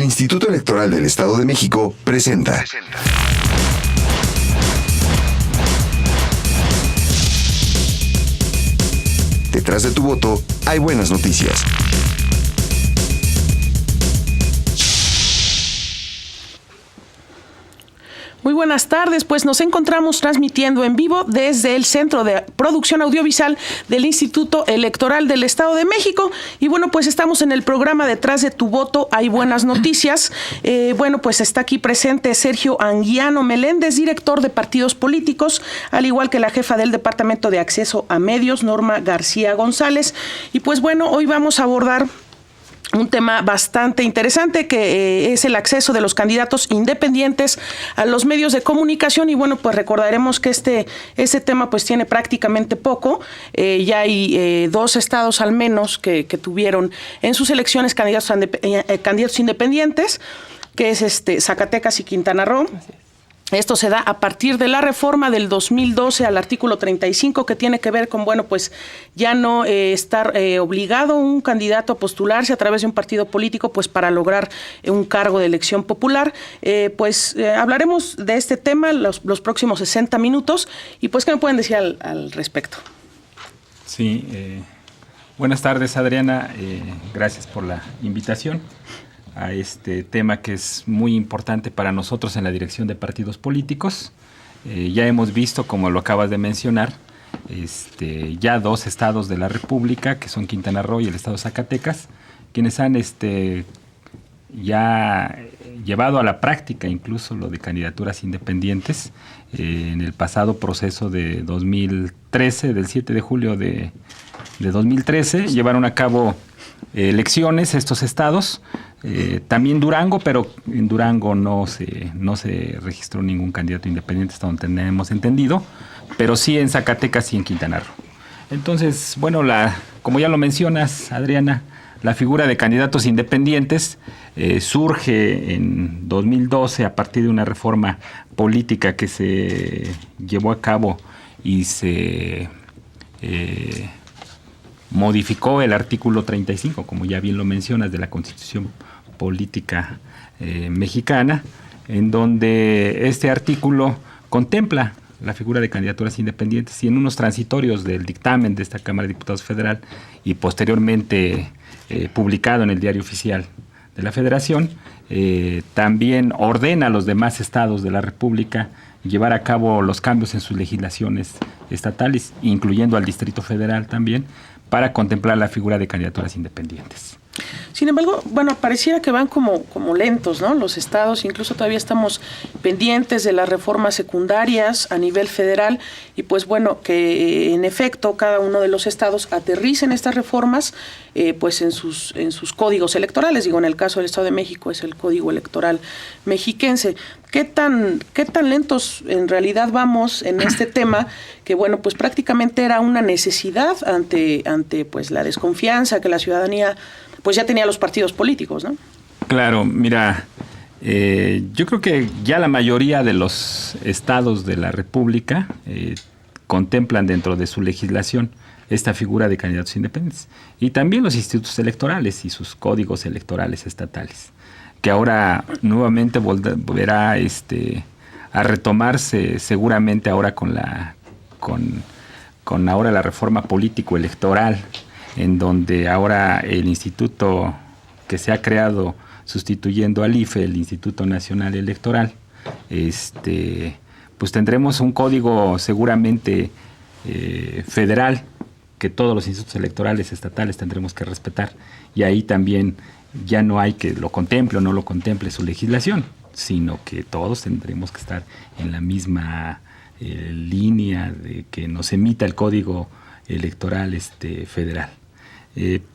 Instituto Electoral del Estado de México presenta. Detrás de tu voto hay buenas noticias. Muy buenas tardes, pues nos encontramos transmitiendo en vivo desde el Centro de Producción Audiovisual del Instituto Electoral del Estado de México. Y bueno, pues estamos en el programa Detrás de tu voto hay buenas noticias. Bueno, pues está aquí presente Sergio Anguiano Meléndez, director de partidos políticos, al igual que la jefa del Departamento de Acceso a Medios, Norma García González. Y pues bueno, hoy vamos a abordar un tema bastante interesante que es el acceso de los candidatos independientes a los medios de comunicación. Y bueno, pues recordaremos que este tema pues tiene prácticamente poco. Ya hay 2 estados al menos que tuvieron en sus elecciones candidatos independientes, que es Zacatecas y Quintana Roo. Esto se da a partir de la reforma del 2012 al artículo 35, que tiene que ver con, bueno, pues ya no estar obligado un candidato a postularse a través de un partido político, pues para lograr un cargo de elección popular. Hablaremos de este tema los próximos 60 minutos. Y pues, ¿qué me pueden decir al respecto? Sí, buenas tardes, Adriana. Gracias por la invitación a este tema que es muy importante para nosotros en la dirección de partidos políticos. Ya hemos visto, como lo acabas de mencionar, ya 2 estados de la República, que son Quintana Roo y el estado de Zacatecas, quienes han ya llevado a la práctica incluso lo de candidaturas independientes. En el pasado proceso de 2013, del 7 de julio de 2013, llevaron a cabo elecciones estos estados. También Durango, pero en Durango no se registró ningún candidato independiente, hasta donde tenemos entendido, pero sí en Zacatecas y en Quintana Roo. Entonces, bueno, como ya lo mencionas, Adriana, la figura de candidatos independientes surge en 2012 a partir de una reforma política que se llevó a cabo y se modificó el artículo 35, como ya bien lo mencionas, de la Constitución Política Mexicana, en donde este artículo contempla la figura de candidaturas independientes, y en unos transitorios del dictamen de esta Cámara de Diputados Federal y posteriormente publicado en el Diario Oficial de la Federación, también ordena a los demás estados de la República llevar a cabo los cambios en sus legislaciones estatales, incluyendo al Distrito Federal también, para contemplar la figura de candidaturas independientes. Sin embargo, bueno, pareciera que van como lentos, ¿no? Los estados, incluso todavía estamos pendientes de las reformas secundarias a nivel federal, y pues bueno, que en efecto cada uno de los estados aterricen estas reformas pues en sus códigos electorales. Digo, en el caso del Estado de México es el Código Electoral Mexiquense. ¿Qué tan lentos en realidad vamos en este tema? Que bueno, pues prácticamente era una necesidad ante pues la desconfianza que la ciudadanía pues ya tenía los partidos políticos, ¿no? Claro, mira, yo creo que ya la mayoría de los estados de la República contemplan dentro de su legislación esta figura de candidatos independientes, y también los institutos electorales y sus códigos electorales estatales, que ahora nuevamente volverá a retomarse seguramente ahora con ahora la reforma político-electoral, en donde ahora el instituto que se ha creado sustituyendo al IFE, el Instituto Nacional Electoral, pues tendremos un código seguramente federal que todos los institutos electorales estatales tendremos que respetar, y ahí también ya no hay que lo contemple o no lo contemple su legislación, sino que todos tendremos que estar en la misma línea de que nos emita el Código Electoral federal.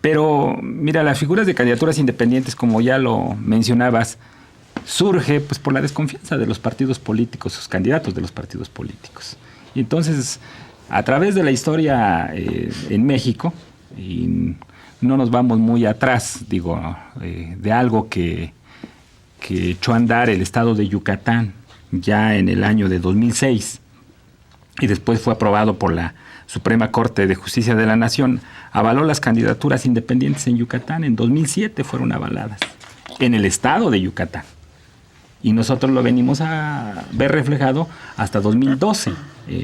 Pero mira, las figuras de candidaturas independientes, como ya lo mencionabas, surge pues por la desconfianza de los partidos políticos, sus candidatos de los partidos políticos. Y entonces, a través de la historia en México, y no nos vamos muy atrás, de algo que echó a andar el estado de Yucatán ya en el año de 2006, y después fue aprobado por la Suprema Corte de Justicia de la Nación, avaló las candidaturas independientes en Yucatán. En 2007 fueron avaladas. en el estado de Yucatán. Y nosotros lo venimos a ver reflejado hasta 2012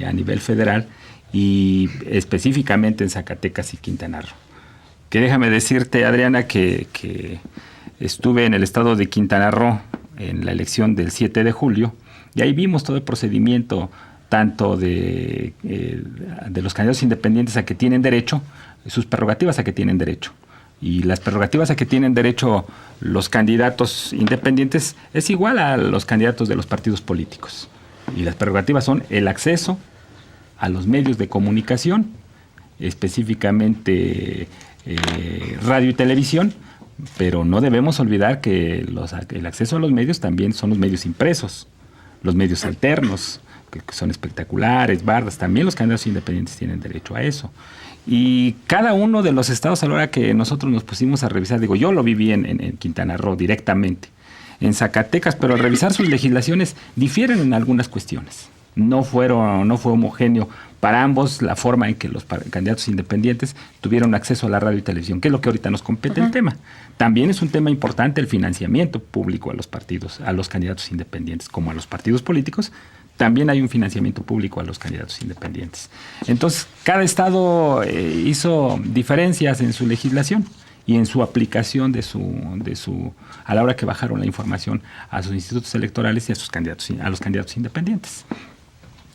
a nivel federal y específicamente en Zacatecas y Quintana Roo. Que déjame decirte, Adriana, que estuve en el estado de Quintana Roo en la elección del 7 de julio y ahí vimos todo el procedimiento tanto de los candidatos independientes a que tienen derecho, sus prerrogativas a que tienen derecho. Y las prerrogativas a que tienen derecho los candidatos independientes es igual a los candidatos de los partidos políticos. Y las prerrogativas son el acceso a los medios de comunicación, específicamente radio y televisión, pero no debemos olvidar que el acceso a los medios también son los medios impresos, los medios alternos, que son espectaculares, bardas, también los candidatos independientes tienen derecho a eso. Y cada uno de los estados, a la hora que nosotros nos pusimos a revisar, digo, yo lo viví en Quintana Roo directamente, en Zacatecas, pero al revisar sus legislaciones difieren en algunas cuestiones. No fue homogéneo para ambos la forma en que los candidatos independientes tuvieron acceso a la radio y televisión, que es lo que ahorita nos compete el tema. También es un tema importante el financiamiento público a los partidos, a los candidatos independientes, como a los partidos políticos. También hay un financiamiento público a los candidatos independientes. Entonces, cada estado hizo diferencias en su legislación y en su aplicación a la hora que bajaron la información a sus institutos electorales y a los candidatos independientes.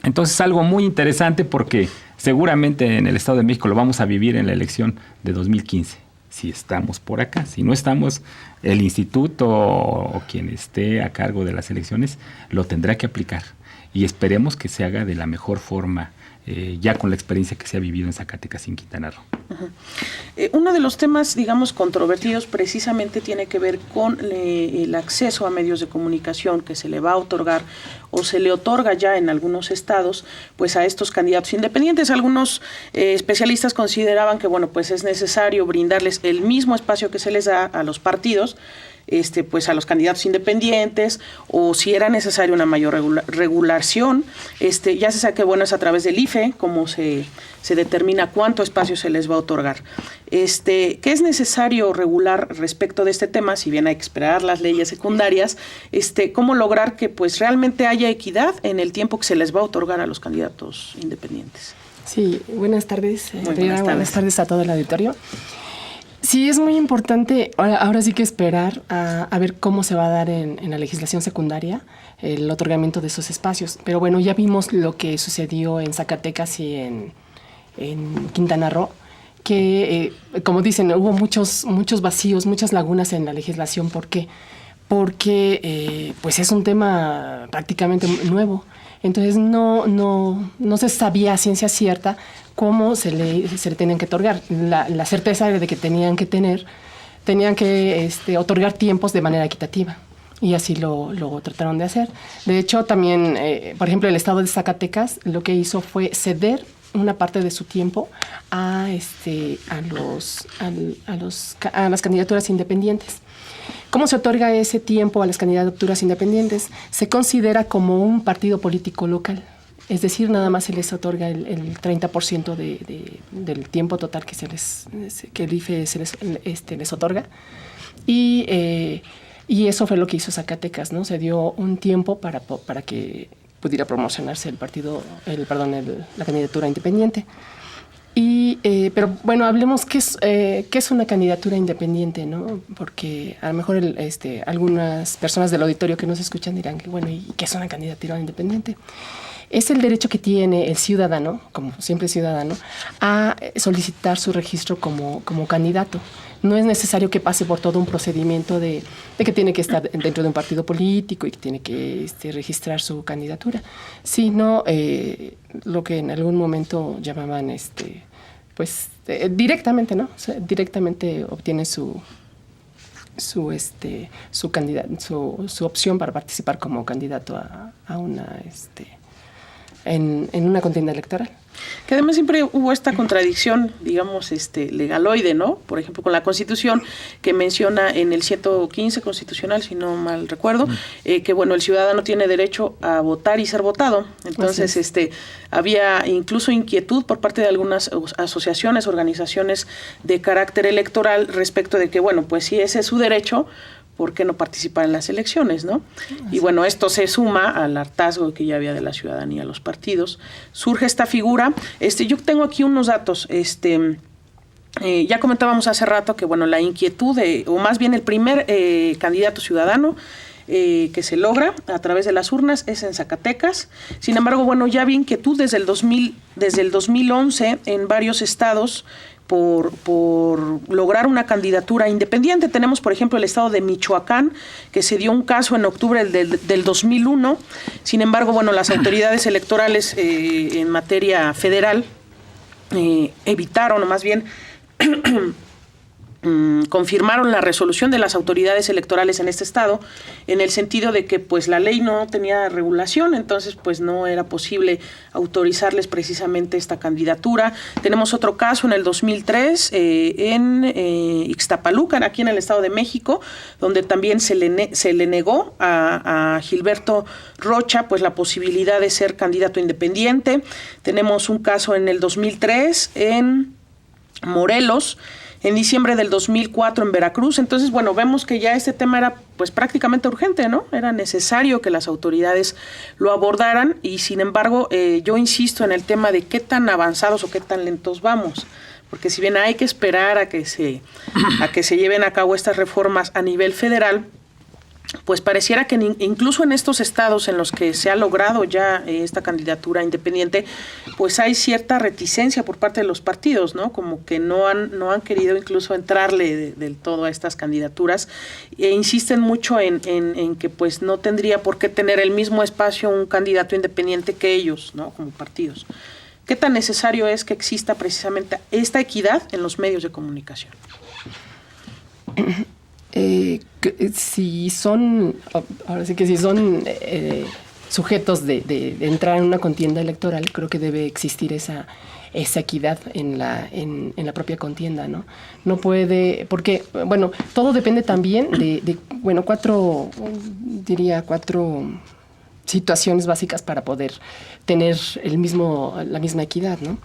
Entonces, es algo muy interesante porque seguramente en el Estado de México lo vamos a vivir en la elección de 2015. Si estamos por acá, si no estamos, el instituto o quien esté a cargo de las elecciones lo tendrá que aplicar. Y esperemos que se haga de la mejor forma, ya con la experiencia que se ha vivido en Zacatecas y en Quintana Roo. Uno de los temas, digamos, controvertidos precisamente tiene que ver con el acceso a medios de comunicación que se le va a otorgar o se le otorga ya en algunos estados, pues a estos candidatos independientes. Algunos especialistas consideraban que, bueno, pues es necesario brindarles el mismo espacio que se les da a los partidos, pues a los candidatos independientes, o si era necesaria una mayor regulación, ya se sabe que bueno es a través del IFE como se determina cuánto espacio se les va a otorgar. ¿Qué es necesario regular respecto de este tema? Si bien hay que esperar las leyes secundarias, ¿cómo lograr que pues realmente haya equidad en el tiempo que se les va a otorgar a los candidatos independientes? Sí, buenas tardes. Buenas tardes a todo el auditorio. Sí, es muy importante, ahora sí que esperar a ver cómo se va a dar en la legislación secundaria el otorgamiento de esos espacios. Pero bueno, ya vimos lo que sucedió en Zacatecas y en Quintana Roo, que como dicen, hubo muchos vacíos, muchas lagunas en la legislación. ¿Por qué? Porque pues es un tema prácticamente nuevo. Entonces no se sabía a ciencia cierta cómo se le tenían que otorgar. La certeza de que tenían que otorgar tiempos de manera equitativa. Y así lo trataron de hacer. De hecho, también, por ejemplo, el estado de Zacatecas lo que hizo fue ceder una parte de su tiempo a las candidaturas independientes. ¿Cómo se otorga ese tiempo a las candidaturas independientes? Se considera como un partido político local. Es decir, nada más se les otorga el 30% del tiempo total que el IFE les otorga. Y eso fue lo que hizo Zacatecas, ¿no? Se dio un tiempo para que pudiera promocionarse la candidatura independiente. Pero bueno, hablemos qué es una candidatura independiente, ¿no? Porque a lo mejor algunas personas del auditorio que nos escuchan dirán que, bueno, ¿y qué es una candidatura independiente? Es el derecho que tiene el ciudadano, como siempre ciudadano, a solicitar su registro como candidato. No es necesario que pase por todo un procedimiento de que tiene que estar dentro de un partido político y que tiene que registrar su candidatura, sino lo que en algún momento llamaban directamente, ¿no? O sea, directamente obtiene su opción para participar como candidato a una en una contienda electoral. Que además siempre hubo esta contradicción, digamos, legaloide, ¿no? Por ejemplo, con la Constitución, que menciona en el 115 constitucional, si no mal recuerdo, que, bueno, el ciudadano tiene derecho a votar y ser votado. Entonces, había incluso inquietud por parte de algunas asociaciones, organizaciones de carácter electoral respecto de que, bueno, pues si ese es su derecho, ¿por qué no participar en las elecciones, no? Y bueno, esto se suma al hartazgo que ya había de la ciudadanía a los partidos. Surge esta figura. Yo tengo aquí unos datos. Ya comentábamos hace rato que, bueno, la inquietud, o más bien el primer candidato ciudadano que se logra a través de las urnas es en Zacatecas. Sin embargo, bueno, ya había inquietud desde el 2011 en varios estados por lograr una candidatura independiente. Tenemos, por ejemplo, el estado de Michoacán, que se dio un caso en octubre del 2001. Sin embargo, bueno, las autoridades electorales en materia federal evitaron, o más bien confirmaron la resolución de las autoridades electorales en este estado, en el sentido de que pues la ley no tenía regulación, entonces pues no era posible autorizarles precisamente esta candidatura. Tenemos otro caso en el 2003 en Ixtapaluca, aquí en el Estado de México, donde también se le negó a Gilberto Rocha pues la posibilidad de ser candidato independiente. Tenemos un caso en el 2003 en Morelos, en diciembre del 2004 en Veracruz. Entonces, bueno, vemos que ya este tema era pues prácticamente urgente, ¿no? Era necesario que las autoridades lo abordaran y, sin embargo, yo insisto en el tema de qué tan avanzados o qué tan lentos vamos. Porque si bien hay que esperar a que se lleven a cabo estas reformas a nivel federal, pues pareciera que incluso en estos estados en los que se ha logrado ya esta candidatura independiente, pues hay cierta reticencia por parte de los partidos, ¿no? Como que no han querido incluso entrarle del todo a estas candidaturas e insisten mucho en que pues no tendría por qué tener el mismo espacio un candidato independiente que ellos, ¿no? Como partidos. ¿Qué tan necesario es que exista precisamente esta equidad en los medios de comunicación? Si son sujetos de entrar en una contienda electoral, creo que debe existir esa equidad en la propia contienda, ¿no? No puede, porque, bueno, todo depende también de cuatro situaciones básicas para poder tener la misma equidad, ¿no?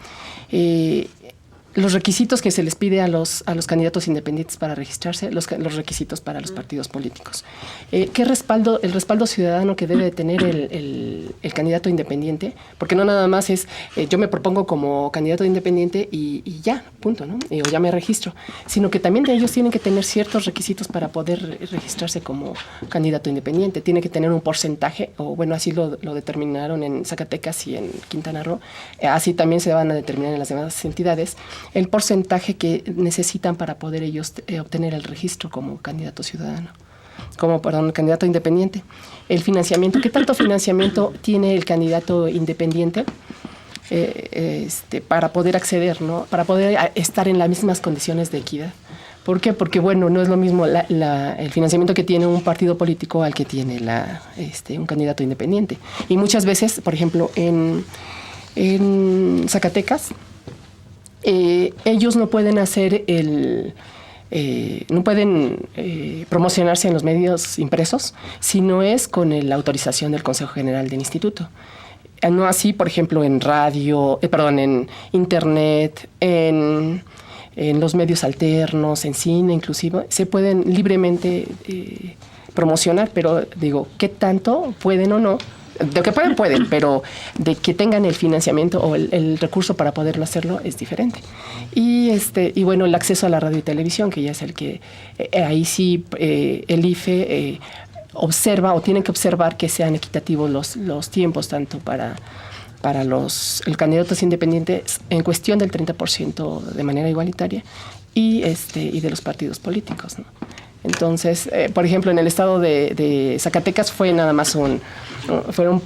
Los requisitos que se les pide a los candidatos independientes para registrarse, los requisitos para los partidos políticos. El respaldo ciudadano que debe tener el candidato independiente, porque no nada más es yo me propongo como candidato independiente y ya, punto, ¿no? O ya me registro, sino que también ellos tienen que tener ciertos requisitos para poder registrarse como candidato independiente. Tiene que tener un porcentaje, o bueno, así lo determinaron en Zacatecas y en Quintana Roo, así también se van a determinar en las demás entidades, el porcentaje que necesitan para poder ellos obtener el registro como candidato ciudadano, candidato independiente. El financiamiento, ¿qué tanto financiamiento tiene el candidato independiente para poder acceder, ¿no? Para poder estar en las mismas condiciones de equidad? ¿Por qué? Porque, bueno, no es lo mismo el financiamiento que tiene un partido político al que tiene un candidato independiente. Y muchas veces, por ejemplo, en Zacatecas, ellos no pueden hacer promocionarse en los medios impresos si no es con la autorización del Consejo General del Instituto. No así, por ejemplo, en radio, en internet, en los medios alternos, en cine inclusive, se pueden libremente promocionar, pero digo, ¿qué tanto pueden o no? De que pueden, pero de que tengan el financiamiento o el recurso para poderlo hacerlo es diferente. Y bueno, el acceso a la radio y televisión, que ya es el que ahí sí el IFE observa o tiene que observar que sean equitativos los tiempos, tanto para el candidatos independientes en cuestión del 30% de manera igualitaria y de los partidos políticos, ¿no? Entonces, por ejemplo, en el estado de Zacatecas fueron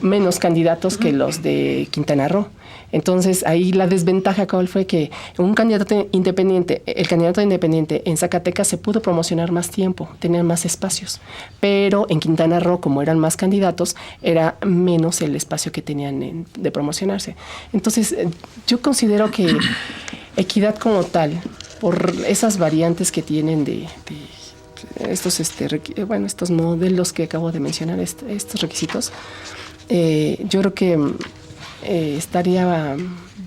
menos candidatos que los de Quintana Roo. Entonces, ahí la desventaja cuál fue que el candidato independiente en Zacatecas se pudo promocionar más tiempo, tener más espacios. Pero en Quintana Roo, como eran más candidatos, era menos el espacio que tenían de promocionarse. Entonces, yo considero que equidad como tal, por esas variantes que tienen de estos modelos que acabo de mencionar, estos requisitos, yo creo que estaría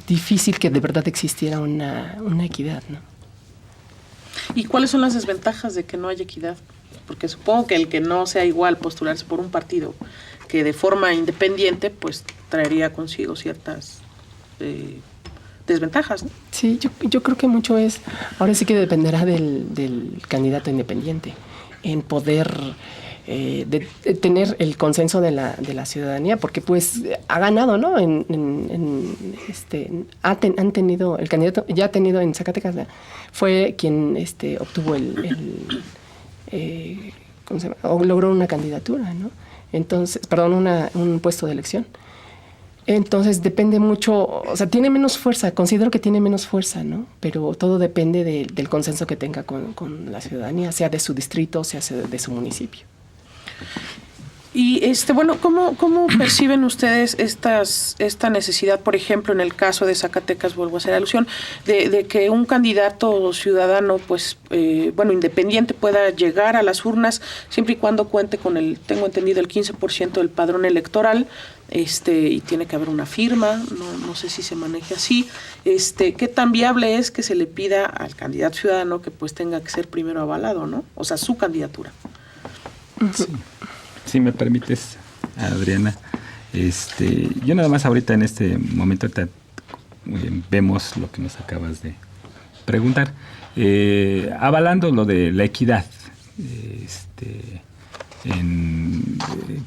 difícil que de verdad existiera una equidad, ¿no? ¿Y cuáles son las desventajas de que no haya equidad? Porque supongo que el que no sea igual postularse por un partido que de forma independiente, pues traería consigo ciertas desventajas, ¿no? Sí, yo creo que mucho ahora sí que dependerá del candidato independiente en poder de tener el consenso de la ciudadanía, porque pues ha ganado, ¿no? Han tenido, el candidato ya ha tenido en Zacatecas, ¿no? Fue quien obtuvo ¿cómo se llama? O logró una candidatura, ¿no? Entonces, un puesto de elección. Entonces depende mucho, o sea, tiene menos fuerza, considero que tiene menos fuerza, ¿no? Pero todo depende del consenso que tenga con la ciudadanía, sea de su distrito, sea de su municipio. Y bueno, ¿cómo perciben ustedes esta necesidad, por ejemplo, en el caso de Zacatecas, vuelvo a hacer alusión, de que un candidato ciudadano, pues, independiente pueda llegar a las urnas siempre y cuando cuente con tengo entendido, el 15% del padrón electoral, y tiene que haber una firma, no sé si se maneje así, qué tan viable es que se le pida al candidato ciudadano que pues tenga que ser primero avalado, ¿no? O sea, su candidatura. Sí. Si me permites, Adriana, yo nada más ahorita en este momento vemos lo que nos acabas de preguntar, avalando lo de la equidad,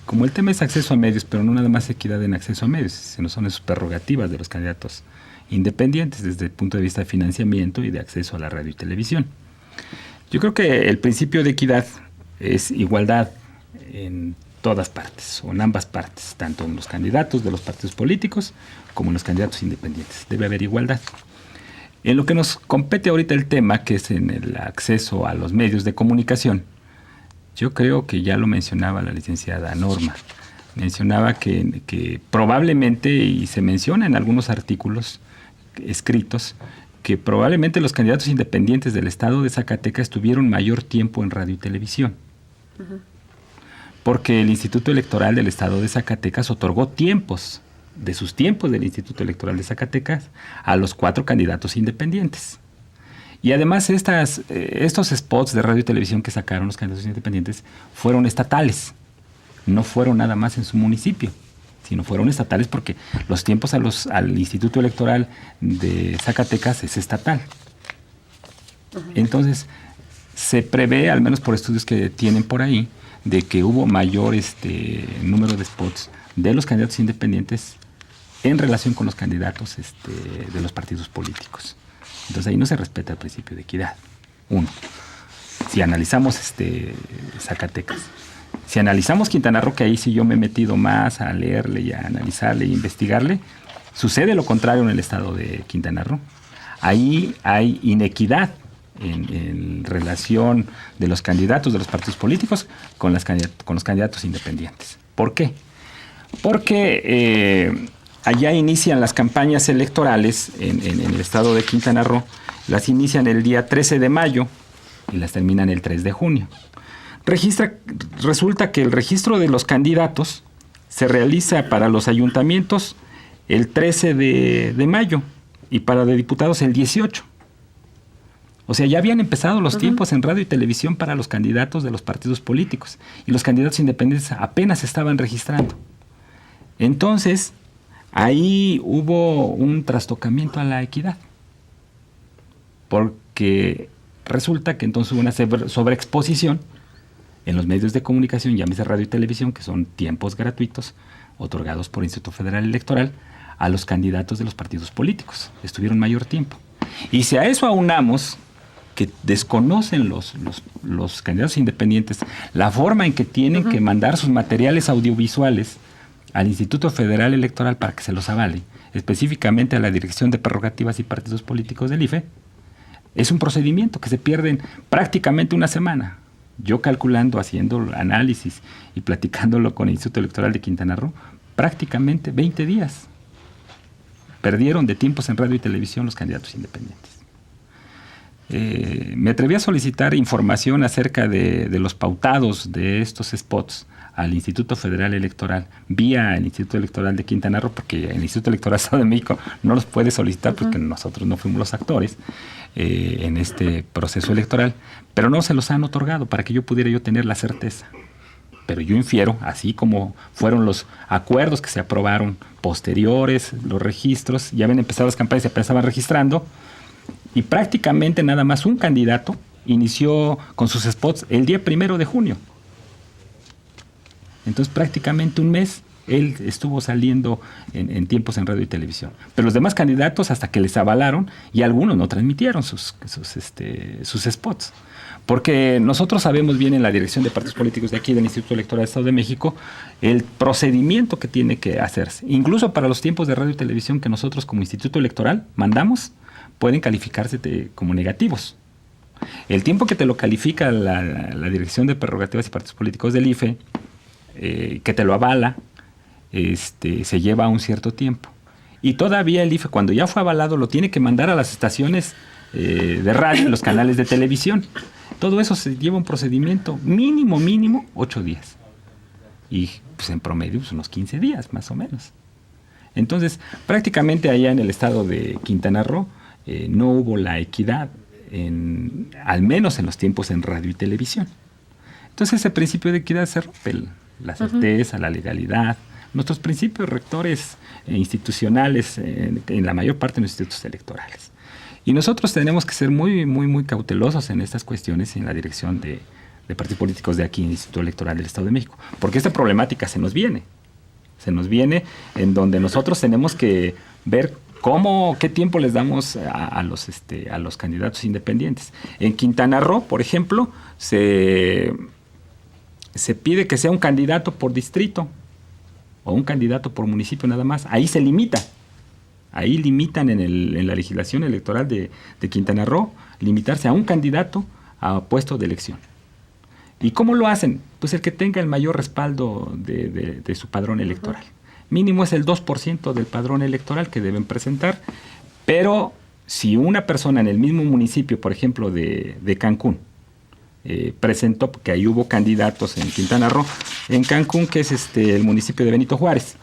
como el tema es acceso a medios, pero no nada más equidad en acceso a medios, sino son sus prerrogativas de los candidatos independientes desde el punto de vista de financiamiento y de acceso a la radio y televisión. Yo creo que el principio de equidad es igualdad en todas partes, o en ambas partes, tanto en los candidatos de los partidos políticos como en los candidatos independientes. Debe haber igualdad. En lo que nos compete ahorita el tema, que es en el acceso a los medios de comunicación, yo creo que ya lo mencionaba la licenciada Norma. Mencionaba que probablemente, y se menciona en algunos artículos escritos, que probablemente los candidatos independientes del estado de Zacatecas tuvieron mayor tiempo en radio y televisión. Uh-huh. Porque el Instituto Electoral del estado de Zacatecas otorgó tiempos de sus tiempos del Instituto Electoral de Zacatecas a los 4 candidatos independientes. Y además estos spots de radio y televisión que sacaron los candidatos independientes fueron estatales, no fueron nada más en su municipio, sino fueron estatales porque los tiempos al Instituto Electoral de Zacatecas es estatal. Uh-huh. Entonces, se prevé, al menos por estudios que tienen por ahí, de que hubo mayor número de spots de los candidatos independientes en relación con los candidatos de los partidos políticos. Entonces ahí no se respeta el principio de equidad. Uno, si analizamos Zacatecas. Si analizamos Quintana Roo, que ahí sí yo me he metido más a leerle y a analizarle e investigarle, sucede lo contrario en el estado de Quintana Roo. Ahí hay inequidad en relación de los candidatos de los partidos políticos con los candidatos independientes. ¿Por qué? Porque allá inician las campañas electorales en el estado de Quintana Roo, las inician el día 13 de mayo y las terminan el 3 de junio. Resulta que el registro de los candidatos se realiza para los ayuntamientos el 13 de mayo y para de diputados el 18. O sea, ya habían empezado los tiempos en radio y televisión para los candidatos de los partidos políticos y los candidatos independientes apenas estaban registrando. Entonces, ahí hubo un trastocamiento a la equidad, porque resulta que entonces hubo una sobreexposición en los medios de comunicación, llámese radio y televisión, que son tiempos gratuitos otorgados por el Instituto Federal Electoral a los candidatos de los partidos políticos. Estuvieron mayor tiempo. Y si a eso aunamos que desconocen los candidatos independientes la forma en que tienen que mandar sus materiales audiovisuales al Instituto Federal Electoral para que se los avale, específicamente a la Dirección de Prerrogativas y Partidos Políticos del IFE, es un procedimiento que se pierde prácticamente una semana. Yo calculando, haciendo análisis y platicándolo con el Instituto Electoral de Quintana Roo, prácticamente 20 días perdieron de tiempos en radio y televisión los candidatos independientes. Me atreví a solicitar información acerca de los pautados de estos spots al Instituto Federal Electoral, vía el Instituto Electoral de Quintana Roo, porque el Instituto Electoral del Estado de México no los puede solicitar porque nosotros no fuimos los actores. en este proceso electoral, pero no se los han otorgado para que yo pudiera tener la certeza. Pero yo infiero, así como fueron los acuerdos que se aprobaron posteriores, los registros, ya habían empezado las campañas, se estaban registrando, y prácticamente nada más un candidato inició con sus spots el día 1 de junio. Entonces prácticamente un mes él estuvo saliendo en tiempos en radio y televisión. Pero los demás candidatos, hasta que les avalaron, y algunos no transmitieron sus spots. Porque nosotros sabemos bien en la Dirección de Partidos Políticos de aquí del Instituto Electoral del Estado de México el procedimiento que tiene que hacerse. Incluso para los tiempos de radio y televisión que nosotros como Instituto Electoral mandamos, pueden calificarse como negativos. El tiempo que te lo califica la Dirección de Prerrogativas y Partidos Políticos del IFE, que te lo avala, se lleva un cierto tiempo. Y todavía el IFE, cuando ya fue avalado, lo tiene que mandar a las estaciones de radio, los canales de televisión. Todo eso se lleva un procedimiento mínimo 8 días. Y pues en promedio unos 15 días, más o menos. Entonces, prácticamente allá en el estado de Quintana Roo no hubo la equidad, al menos en los tiempos en radio y televisión. Entonces, ese principio de equidad se rompe, la certeza, la legalidad, nuestros principios rectores institucionales en la mayor parte de los institutos electorales. Y nosotros tenemos que ser muy cautelosos en estas cuestiones en la dirección de partidos políticos de aquí en el Instituto Electoral del Estado de México, porque esta problemática se nos viene en donde nosotros tenemos que ver qué tiempo les damos a los candidatos independientes. En Quintana Roo, por ejemplo, se pide que sea un candidato por distrito o un candidato por municipio nada más. Ahí se limita. Ahí limitan en la legislación electoral de Quintana Roo, limitarse a un candidato a puesto de elección. ¿Y cómo lo hacen? Pues el que tenga el mayor respaldo de su padrón electoral. Mínimo es el 2% del padrón electoral que deben presentar, pero si una persona en el mismo municipio, por ejemplo, de Cancún, presentó, porque ahí hubo candidatos en Quintana Roo, en Cancún, que es el municipio de Benito Juárez.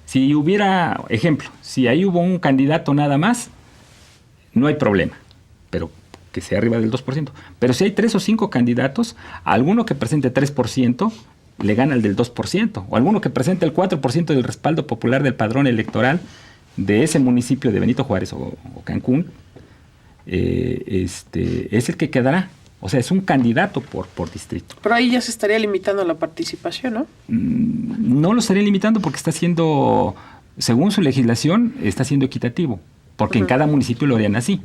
Si hubiera, ejemplo, si ahí hubo un candidato nada más, no hay problema, pero que sea arriba del 2%. Pero si hay 3 o 5 candidatos, alguno que presente 3% le gana el del 2%, o alguno que presente el 4% del respaldo popular del padrón electoral de ese municipio de Benito Juárez o Cancún, es el que quedará. O sea, es un candidato por distrito. Pero ahí ya se estaría limitando la participación, ¿no? No lo estaría limitando porque está siendo, según su legislación, está siendo equitativo. Porque en cada municipio lo harían así.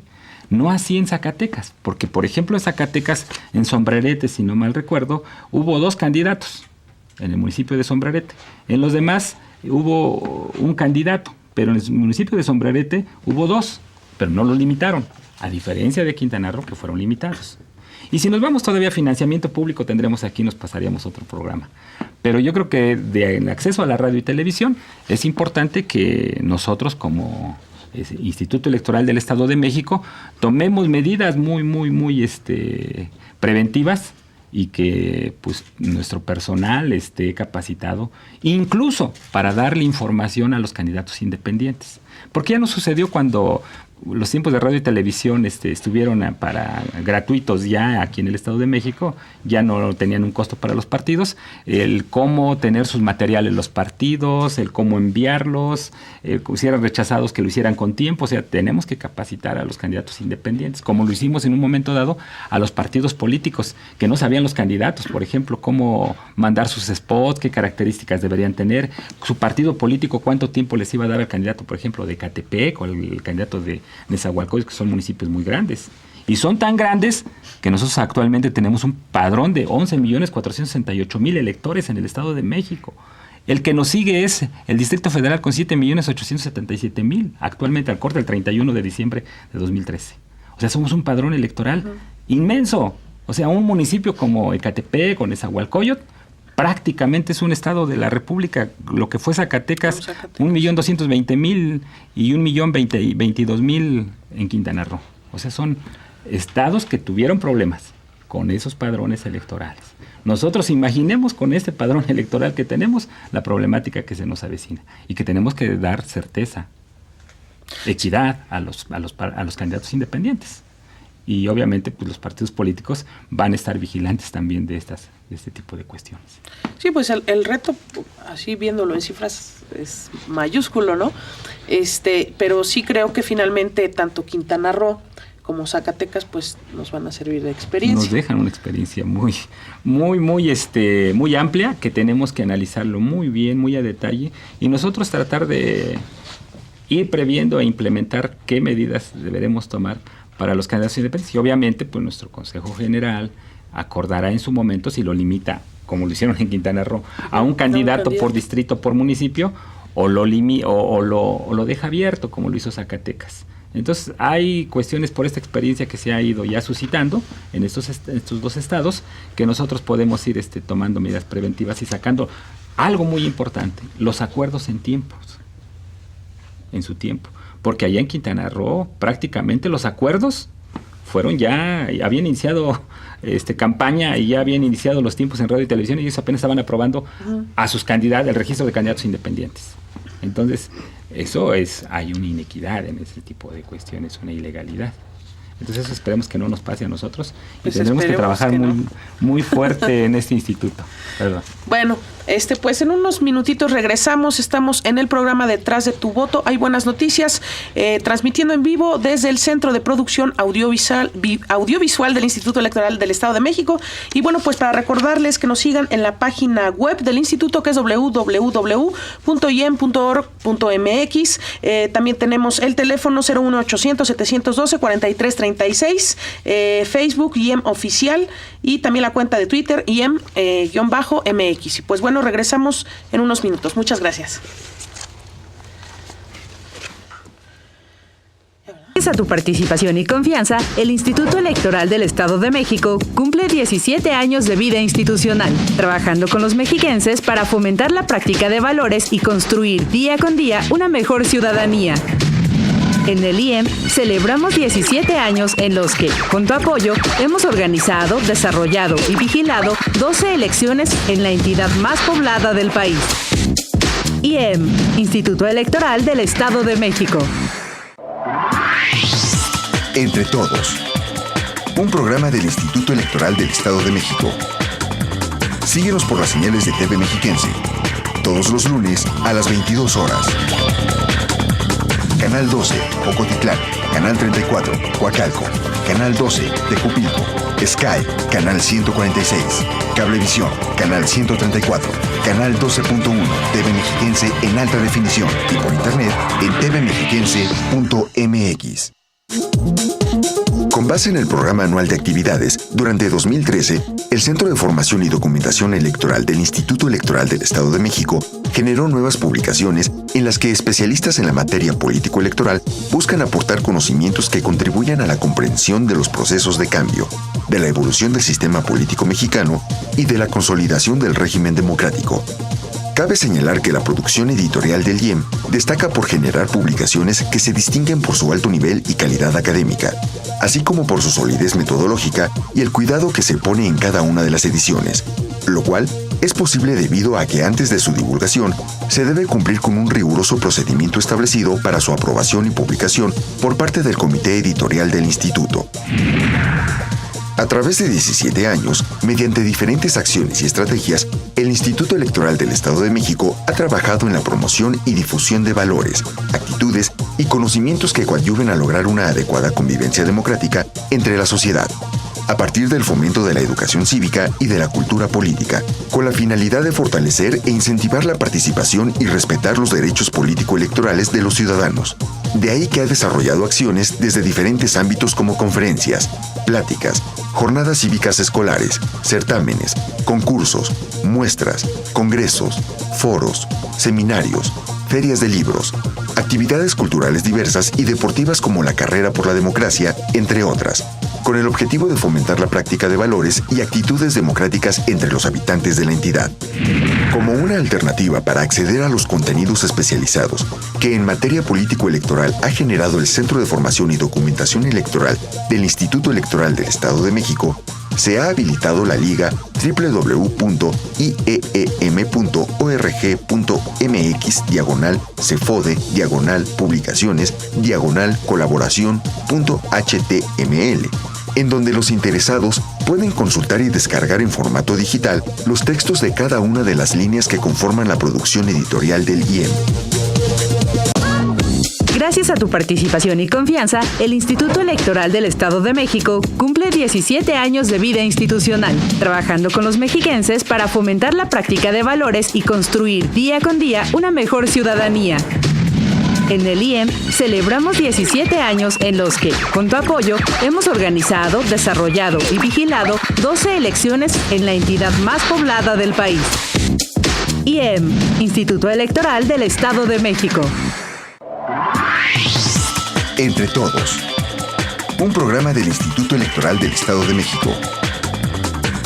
No así en Zacatecas. Porque, por ejemplo, en Zacatecas, en Sombrerete, si no mal recuerdo, hubo 2 candidatos en el municipio de Sombrerete. En los demás hubo un candidato. Pero en el municipio de Sombrerete hubo 2. Pero no los limitaron. A diferencia de Quintana Roo, que fueron limitados. Y si nos vamos todavía a financiamiento público, tendremos aquí, nos pasaríamos otro programa. Pero yo creo que del acceso a la radio y televisión es importante que nosotros como Instituto Electoral del Estado de México tomemos medidas muy preventivas y que pues nuestro personal esté capacitado, incluso para darle información a los candidatos independientes. Porque ya nos sucedió cuando los tiempos de radio y televisión estuvieron para gratuitos ya aquí en el Estado de México, ya no tenían un costo para los partidos, el cómo tener sus materiales los partidos, el cómo enviarlos, si eran rechazados que lo hicieran con tiempo. O sea, tenemos que capacitar a los candidatos independientes, como lo hicimos en un momento dado a los partidos políticos, que no sabían los candidatos, por ejemplo, cómo mandar sus spots, qué características deberían tener, su partido político, cuánto tiempo les iba a dar al candidato, por ejemplo, de Ecatepec o el candidato de Nezahualcóyotl, que son municipios muy grandes. Y son tan grandes que nosotros actualmente tenemos un padrón de 11.468.000 electores en el Estado de México. El que nos sigue es el Distrito Federal con 7.877.000, actualmente al corte del 31 de diciembre de 2013. O sea, somos un padrón electoral inmenso. O sea, un municipio como Ecatepec o Nezahualcóyotl prácticamente es un estado de la República. Lo que fue Zacatecas, 1.220.000 y 1.022.000 en Quintana Roo. O sea, son estados que tuvieron problemas con esos padrones electorales. Nosotros imaginemos con este padrón electoral que tenemos la problemática que se nos avecina y que tenemos que dar certeza. equidad a los candidatos independientes. Y obviamente pues los partidos políticos van a estar vigilantes también de este tipo de cuestiones. Sí, pues el reto, así viéndolo en cifras, es mayúsculo, ¿no? Pero sí creo que finalmente tanto Quintana Roo como Zacatecas pues nos van a servir de experiencia. Nos dejan una experiencia muy amplia, que tenemos que analizarlo muy bien, muy a detalle, y nosotros tratar de ir previendo e implementar qué medidas deberemos tomar para los candidatos independientes. Y obviamente pues nuestro Consejo General acordará en su momento si lo limita, como lo hicieron en Quintana Roo, a un candidato por distrito, por municipio, o lo deja abierto, como lo hizo Zacatecas. Entonces hay cuestiones por esta experiencia que se ha ido ya suscitando en estos dos estados, que nosotros podemos ir tomando medidas preventivas y sacando algo muy importante: los acuerdos en su tiempo. Porque allá en Quintana Roo prácticamente los acuerdos fueron habían iniciado campaña y ya habían iniciado los tiempos en radio y televisión, y ellos apenas estaban aprobando a sus candidatos, el registro de candidatos independientes. Entonces, hay una inequidad en ese tipo de cuestiones, una ilegalidad. Entonces eso esperemos que no nos pase a nosotros, y tendremos que trabajar muy fuerte en este instituto. Perdón. Bueno, pues en unos minutitos regresamos. Estamos en el programa Detrás de tu voto. Hay buenas noticias, transmitiendo en vivo desde el Centro de Producción Audiovisual del Instituto Electoral del Estado de México. Y bueno, pues para recordarles que nos sigan en la página web del instituto, que es www.iem.org.mx. También tenemos el teléfono 01800-712-4336, Facebook IEM Oficial, y también la cuenta de Twitter IEM-MX. Y pues bueno, regresamos en unos minutos. Muchas gracias. Gracias a tu participación y confianza, el Instituto Electoral del Estado de México cumple 17 años de vida institucional, trabajando con los mexiquenses para fomentar la práctica de valores y construir día con día una mejor ciudadanía. En el IEM celebramos 17 años en los que, con tu apoyo, hemos organizado, desarrollado y vigilado 12 elecciones en la entidad más poblada del país. IEM, Instituto Electoral del Estado de México. Entre Todos, un programa del Instituto Electoral del Estado de México. Síguenos por las señales de TV Mexiquense, todos los lunes a las 22 horas. Canal 12, Ocotitlán, Canal 34, Coacalco, Canal 12, Tejupilco, Sky, Canal 146, Cablevisión, Canal 134, Canal 12.1, TV Mexiquense en alta definición, y por internet en tvmexiquense.mx. Con base en el programa anual de actividades, durante 2013, el Centro de Formación y Documentación Electoral del Instituto Electoral del Estado de México generó nuevas publicaciones en las que especialistas en la materia político-electoral buscan aportar conocimientos que contribuyan a la comprensión de los procesos de cambio, de la evolución del sistema político mexicano y de la consolidación del régimen democrático. Cabe señalar que la producción editorial del IEM destaca por generar publicaciones que se distinguen por su alto nivel y calidad académica, así como por su solidez metodológica y el cuidado que se pone en cada una de las ediciones, lo cual es posible debido a que antes de su divulgación se debe cumplir con un riguroso procedimiento establecido para su aprobación y publicación por parte del Comité Editorial del Instituto. A través de 17 años, mediante diferentes acciones y estrategias, el Instituto Electoral del Estado de México ha trabajado en la promoción y difusión de valores, actitudes y conocimientos que coadyuven a lograr una adecuada convivencia democrática entre la sociedad, a partir del fomento de la educación cívica y de la cultura política, con la finalidad de fortalecer e incentivar la participación y respetar los derechos político-electorales de los ciudadanos. De ahí que ha desarrollado acciones desde diferentes ámbitos como conferencias, pláticas, jornadas cívicas escolares, certámenes, concursos, muestras, congresos, foros, seminarios, ferias de libros, actividades culturales diversas y deportivas como la carrera por la democracia, entre otras, con el objetivo de fomentar la práctica de valores y actitudes democráticas entre los habitantes de la entidad. Como una alternativa para acceder a los contenidos especializados que en materia político-electoral ha generado el Centro de Formación y Documentación Electoral del Instituto Electoral del Estado de México, se ha habilitado la liga www.ieem.org.mx/publicaciones/colaboración.html, en donde los interesados pueden consultar y descargar en formato digital los textos de cada una de las líneas que conforman la producción editorial del IEM. Gracias a tu participación y confianza, el Instituto Electoral del Estado de México cumple 17 años de vida institucional, trabajando con los mexiquenses para fomentar la práctica de valores y construir día con día una mejor ciudadanía. En el IEM celebramos 17 años en los que, con tu apoyo, hemos organizado, desarrollado y vigilado 12 elecciones en la entidad más poblada del país. IEM, Instituto Electoral del Estado de México. Entre Todos, un programa del Instituto Electoral del Estado de México.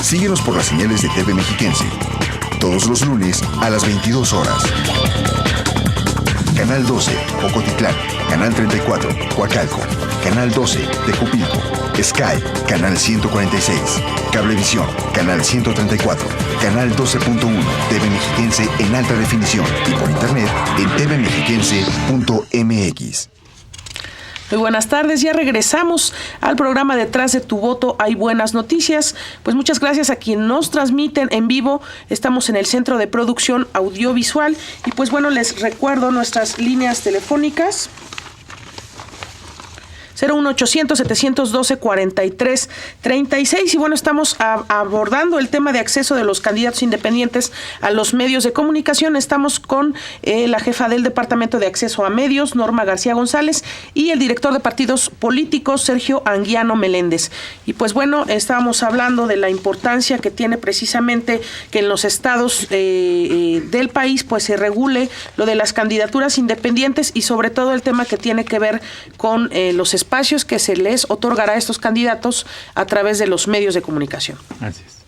Síguenos por las señales de TV Mexiquense, todos los lunes a las 22 horas. Canal 12, Ocotitlán, Canal 34, Coacalco, Canal 12, Tejupilco, Sky, Canal 146, Cablevisión, Canal 134, Canal 12.1, TV Mexiquense en alta definición y por internet en tvmexiquense.mx. Muy buenas tardes, ya regresamos al programa Detrás de tu voto hay buenas noticias. Pues muchas gracias a quienes nos transmiten en vivo. Estamos en el Centro de Producción Audiovisual y pues bueno, les recuerdo nuestras líneas telefónicas. 01800-712-4336 y bueno, estamos abordando el tema de acceso de los candidatos independientes a los medios de comunicación. Estamos con la jefa del Departamento de Acceso a Medios, Norma García González, y el director de partidos políticos, Sergio Anguiano Meléndez. Y pues bueno, estábamos hablando de la importancia que tiene precisamente que en los estados del país pues se regule lo de las candidaturas independientes y sobre todo el tema que tiene que ver con los espacios que se les otorgará a estos candidatos a través de los medios de comunicación. Así es.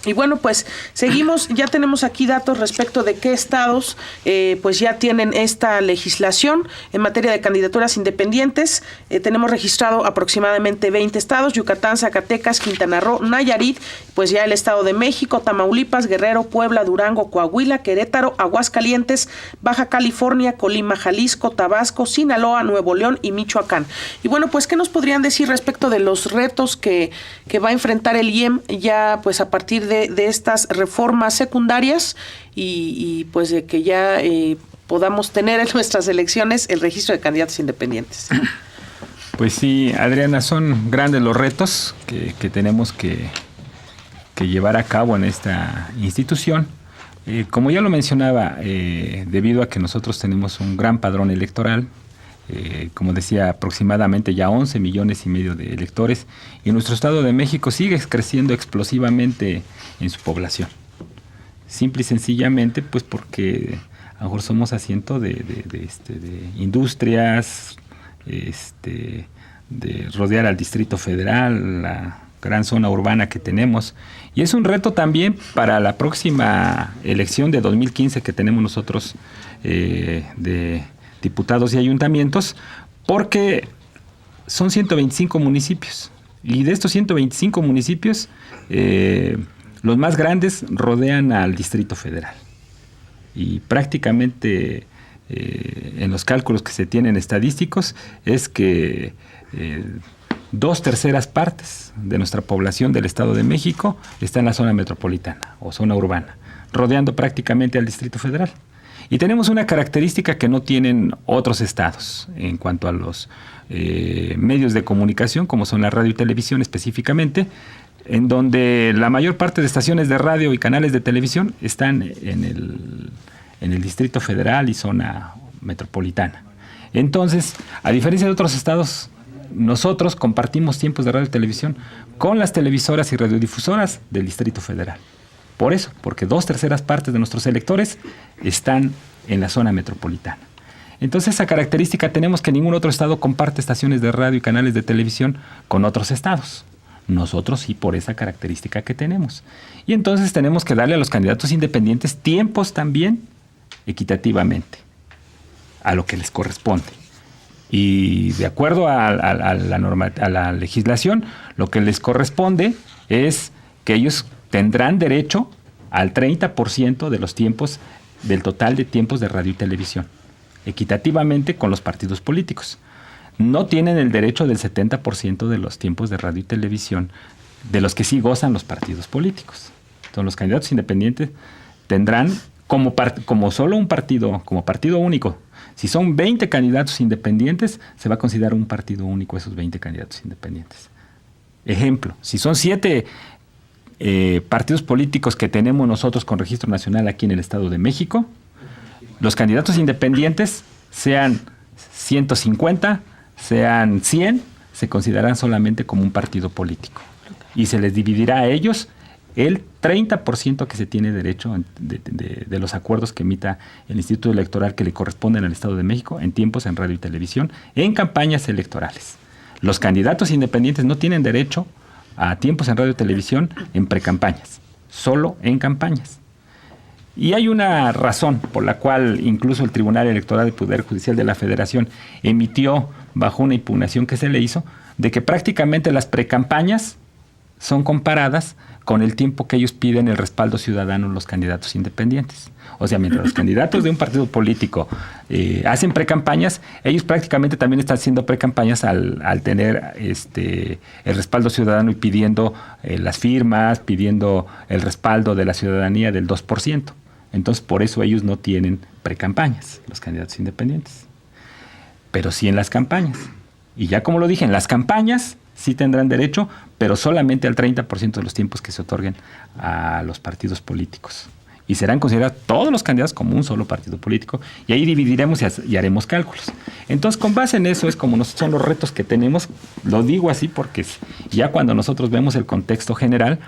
Y bueno, pues seguimos, ya tenemos aquí datos respecto de qué estados pues ya tienen esta legislación en materia de candidaturas independientes. Tenemos registrado aproximadamente 20 estados: Yucatán, Zacatecas, Quintana Roo, Nayarit, pues ya el Estado de México, Tamaulipas, Guerrero, Puebla, Durango, Coahuila, Querétaro, Aguascalientes, Baja California, Colima, Jalisco, Tabasco, Sinaloa, Nuevo León y Michoacán. Y bueno, pues ¿qué nos podrían decir respecto de los retos que va a enfrentar el IEM ya pues a partir de estas reformas secundarias y pues de que ya podamos tener en nuestras elecciones el registro de candidatos independientes? Pues sí, Adriana, son grandes los retos que tenemos que llevar a cabo en esta institución. Como ya lo mencionaba, debido a que nosotros tenemos un gran padrón electoral, como decía, aproximadamente ya 11 millones y medio de electores, y nuestro Estado de México sigue creciendo explosivamente en su población. Simple y sencillamente, pues porque a lo mejor somos asiento de industrias, de rodear al Distrito Federal, la gran zona urbana que tenemos. Y es un reto también para la próxima elección de 2015 que tenemos nosotros de diputados y ayuntamientos, porque son 125 municipios. Y de estos 125 municipios, los más grandes rodean al Distrito Federal. Y prácticamente en los cálculos que se tienen estadísticos es que 2/3 partes de nuestra población del Estado de México está en la zona metropolitana o zona urbana, rodeando prácticamente al Distrito Federal. Y tenemos una característica que no tienen otros estados en cuanto a los medios de comunicación, como son la radio y televisión específicamente, en donde la mayor parte de estaciones de radio y canales de televisión están en el Distrito Federal y zona metropolitana. Entonces, a diferencia de otros estados, nosotros compartimos tiempos de radio y televisión con las televisoras y radiodifusoras del Distrito Federal. Por eso, porque 2/3 partes de nuestros electores están en la zona metropolitana. Entonces, esa característica tenemos que ningún otro estado comparte estaciones de radio y canales de televisión con otros estados. Nosotros sí, por esa característica que tenemos. Y entonces tenemos que darle a los candidatos independientes tiempos también equitativamente a lo que les corresponde. Y de acuerdo a la legislación, lo que les corresponde es que ellos tendrán derecho al 30% de los tiempos, del total de tiempos de radio y televisión, equitativamente con los partidos políticos. No tienen el derecho del 70% de los tiempos de radio y televisión, de los que sí gozan los partidos políticos. Entonces, los candidatos independientes tendrán como solo un partido, como partido único. Si son 20 candidatos independientes, se va a considerar un partido único esos 20 candidatos independientes. Ejemplo, si son 7 partidos políticos que tenemos nosotros con registro nacional aquí en el Estado de México, los candidatos independientes, sean 150, sean 100, se considerarán solamente como un partido político. Y se les dividirá a ellos el 30% que se tiene derecho de los acuerdos que emita el Instituto Electoral que le corresponden al Estado de México en tiempos en radio y televisión, en campañas electorales. Los candidatos independientes no tienen derecho a tiempos en radio y televisión en precampañas, solo en campañas. Y hay una razón por la cual incluso el Tribunal Electoral del Poder Judicial de la Federación emitió, bajo una impugnación que se le hizo, de que prácticamente las precampañas son comparadas con el tiempo que ellos piden el respaldo ciudadano en los candidatos independientes. O sea, mientras los candidatos de un partido político hacen precampañas, ellos prácticamente también están haciendo precampañas al tener el respaldo ciudadano y pidiendo las firmas, pidiendo el respaldo de la ciudadanía del 2%. Entonces, por eso ellos no tienen precampañas, los candidatos independientes. Pero sí en las campañas. Y ya como lo dije, en las campañas sí tendrán derecho, pero solamente al 30% de los tiempos que se otorguen a los partidos políticos. Y serán considerados todos los candidatos como un solo partido político, y ahí dividiremos y haremos cálculos. Entonces, con base en eso es como son los retos que tenemos. Lo digo así porque ya cuando nosotros vemos el contexto general,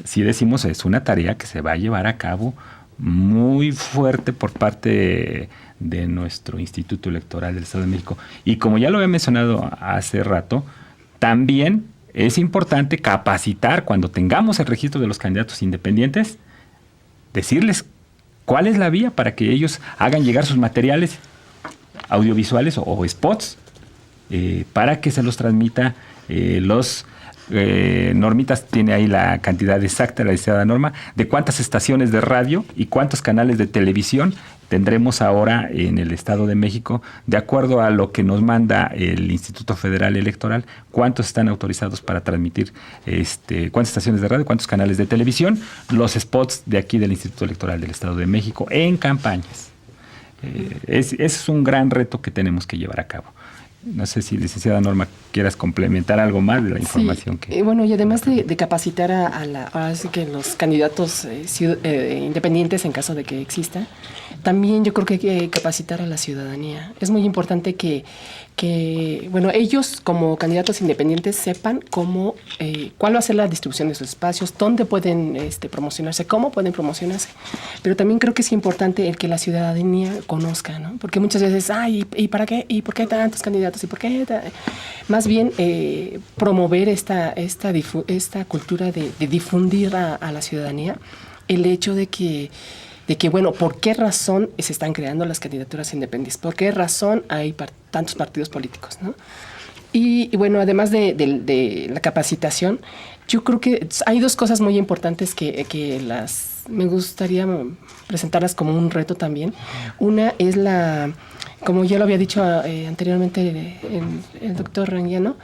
sí decimos es una tarea que se va a llevar a cabo muy fuerte por parte de nuestro Instituto Electoral del Estado de México. Y como ya lo había mencionado hace rato, también es importante capacitar cuando tengamos el registro de los candidatos independientes, decirles cuál es la vía para que ellos hagan llegar sus materiales audiovisuales o spots para que se los transmita los Normitas tiene ahí la cantidad exacta, la deseada norma, de cuántas estaciones de radio y cuántos canales de televisión tendremos ahora en el Estado de México, de acuerdo a lo que nos manda el Instituto Federal Electoral, cuántos están autorizados para transmitir, cuántas estaciones de radio, cuántos canales de televisión, los spots de aquí del Instituto Electoral del Estado de México en campañas. Ese es un gran reto que tenemos que llevar a cabo. No sé si, licenciada Norma, quieras complementar algo más de la información que... Bueno, y además de capacitar ahora sí que los candidatos independientes en caso de que exista, también yo creo que hay que capacitar a la ciudadanía. Es muy importante que ellos como candidatos independientes sepan cuál va a ser la distribución de sus espacios, dónde pueden promocionarse, cómo pueden promocionarse. Pero también creo que es importante el que la ciudadanía conozca, ¿no? Porque muchas veces, ¿y para qué? ¿Y por qué tantos candidatos? ¿Y por qué? Más bien promover esta cultura de difundir a la ciudadanía el hecho de que, bueno, ¿por qué razón se están creando las candidaturas independientes? ¿Por qué razón hay tantos partidos políticos, ¿no? Y bueno, además de la capacitación, yo creo que hay dos cosas muy importantes que me gustaría presentarlas como un reto también. Una es como ya lo había dicho anteriormente el doctor Ranguiano,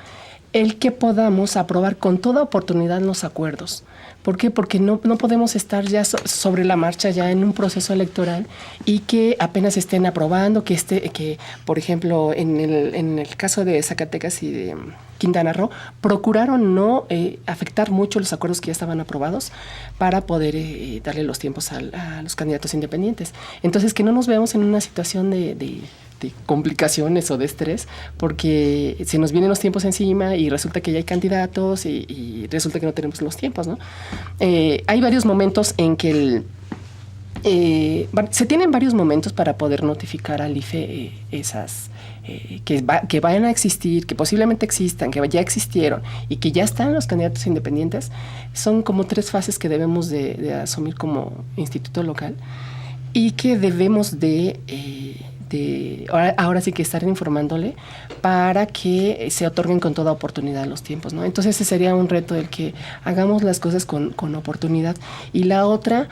el que podamos aprobar con toda oportunidad los acuerdos. ¿Por qué? Porque no podemos estar ya sobre la marcha ya en un proceso electoral y que apenas estén aprobando, que por ejemplo, en el caso de Zacatecas y de Quintana Roo, procuraron no afectar mucho los acuerdos que ya estaban aprobados para poder darle los tiempos a los candidatos independientes. Entonces, que no nos veamos en una situación de complicaciones o de estrés, porque se nos vienen los tiempos encima y resulta que ya hay candidatos y resulta que no tenemos los tiempos, ¿no? Hay varios momentos en que se tienen varios momentos para poder notificar al IFE esas que vayan a existir, que posiblemente existan, que ya existieron y que ya están los candidatos independientes. Son como 3 fases que debemos de asumir como instituto local y que debemos de ahora sí que estar informándole para que se otorguen con toda oportunidad los tiempos, ¿no? Entonces ese sería un reto, el que hagamos las cosas con oportunidad. Y la otra,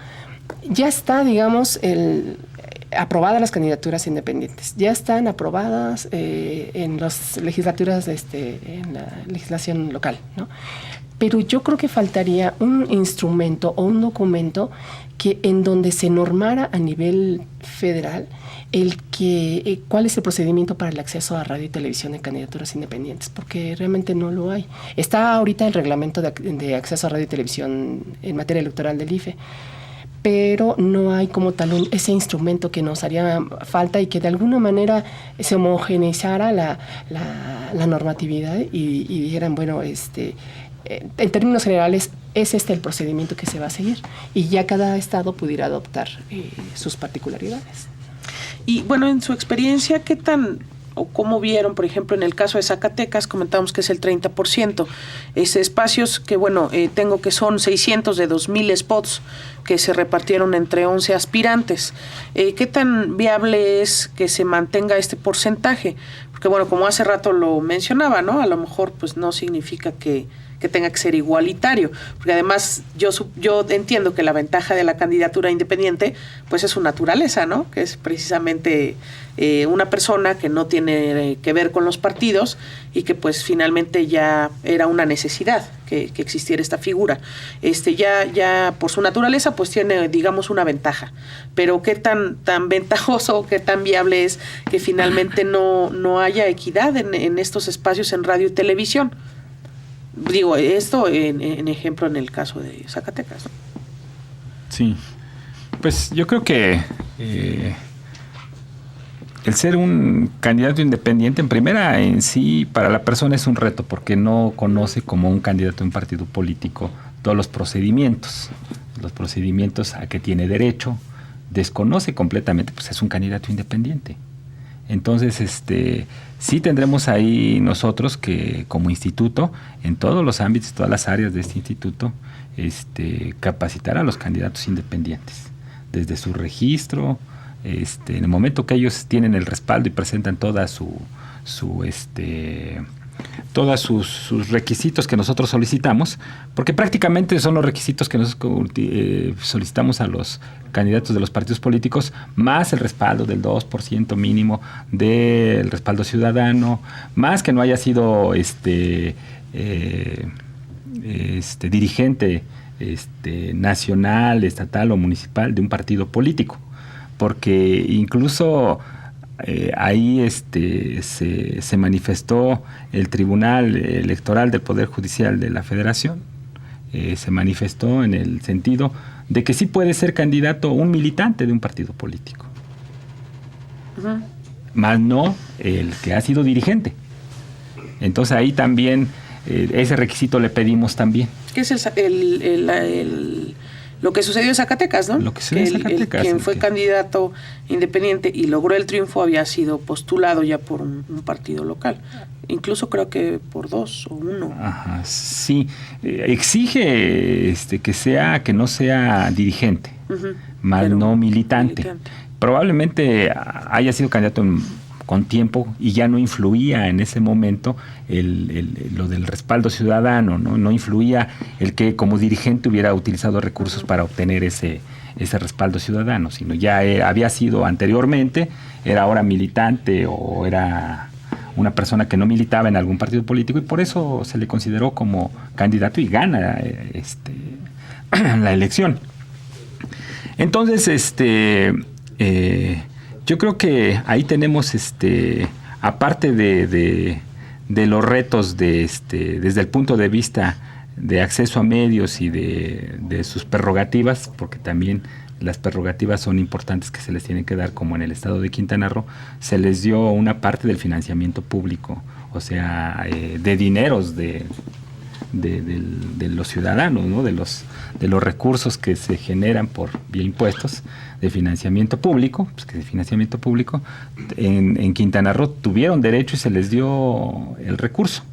ya está, digamos, aprobadas las candidaturas independientes, ya están aprobadas en las legislaturas, en la legislación local, ¿no? Pero yo creo que faltaría un instrumento o un documento que en donde se normara a nivel federal cuál es el procedimiento para el acceso a radio y televisión de candidaturas independientes, porque realmente no lo hay. Está ahorita el reglamento de acceso a radio y televisión en materia electoral del IFE, pero no hay como tal ese instrumento que nos haría falta y que de alguna manera se homogeneizara la normatividad y dijeran, bueno, en términos generales es el procedimiento que se va a seguir, y ya cada estado pudiera adoptar sus particularidades. Y bueno, en su experiencia, ¿qué tan o cómo vieron, por ejemplo, en el caso de Zacatecas, comentamos que es el 30%, espacios que, bueno, tengo que son 600 de 2,000 spots que se repartieron entre 11 aspirantes. ¿Qué tan viable es que se mantenga este porcentaje? Porque, bueno, como hace rato lo mencionaba, ¿no? A lo mejor, pues, no significa que tenga que ser igualitario, porque además yo entiendo que la ventaja de la candidatura independiente pues es su naturaleza, ¿no? Que es precisamente una persona que no tiene que ver con los partidos y que pues finalmente ya era una necesidad que existiera esta figura. Ya por su naturaleza pues tiene, digamos, una ventaja, pero qué tan ventajoso, qué tan viable es que finalmente no haya equidad en estos espacios en radio y televisión. Digo, esto en ejemplo en el caso de Zacatecas, ¿no? Sí, pues yo creo que el ser un candidato independiente, en primera, en sí, para la persona es un reto, porque no conoce como un candidato en partido político todos los procedimientos a que tiene derecho, desconoce completamente, pues es un candidato independiente. Entonces, sí tendremos ahí nosotros que, como instituto, en todos los ámbitos, todas las áreas de este instituto, capacitar a los candidatos independientes, desde su registro, en el momento que ellos tienen el respaldo y presentan todos sus requisitos que nosotros solicitamos, porque prácticamente son los requisitos que nosotros solicitamos a los candidatos de los partidos políticos, más el respaldo del 2% mínimo del respaldo ciudadano, más que no haya sido dirigente nacional, estatal o municipal de un partido político, porque incluso ahí se manifestó el Tribunal Electoral del Poder Judicial de la Federación, se manifestó en el sentido de que sí puede ser candidato un militante de un partido político, más no el que ha sido dirigente. Entonces ahí también ese requisito le pedimos también. ¿Qué es lo que sucedió en Zacatecas, ¿no? Lo que sucedió en Zacatecas. Quien fue candidato independiente y logró el triunfo había sido postulado ya por un partido local. Incluso creo que por 2 o 1. Ajá, sí. Exige que no sea dirigente, más no militante. Probablemente haya sido candidato con tiempo y ya no influía en ese momento lo del respaldo ciudadano, no influía el que como dirigente hubiera utilizado recursos para obtener ese respaldo ciudadano, sino ya había sido anteriormente, era ahora militante o era una persona que no militaba en algún partido político y por eso se le consideró como candidato y gana la elección. Entonces, yo creo que ahí tenemos, aparte de los retos desde el punto de vista de acceso a medios y de sus prerrogativas, porque también las prerrogativas son importantes que se les tienen que dar, como en el estado de Quintana Roo, se les dio una parte del financiamiento público, o sea, de dineros de los ciudadanos, ¿no? de los recursos que se generan por vía impuestos de financiamiento público, pues que de financiamiento público en Quintana Roo tuvieron derecho y se les dio el recurso.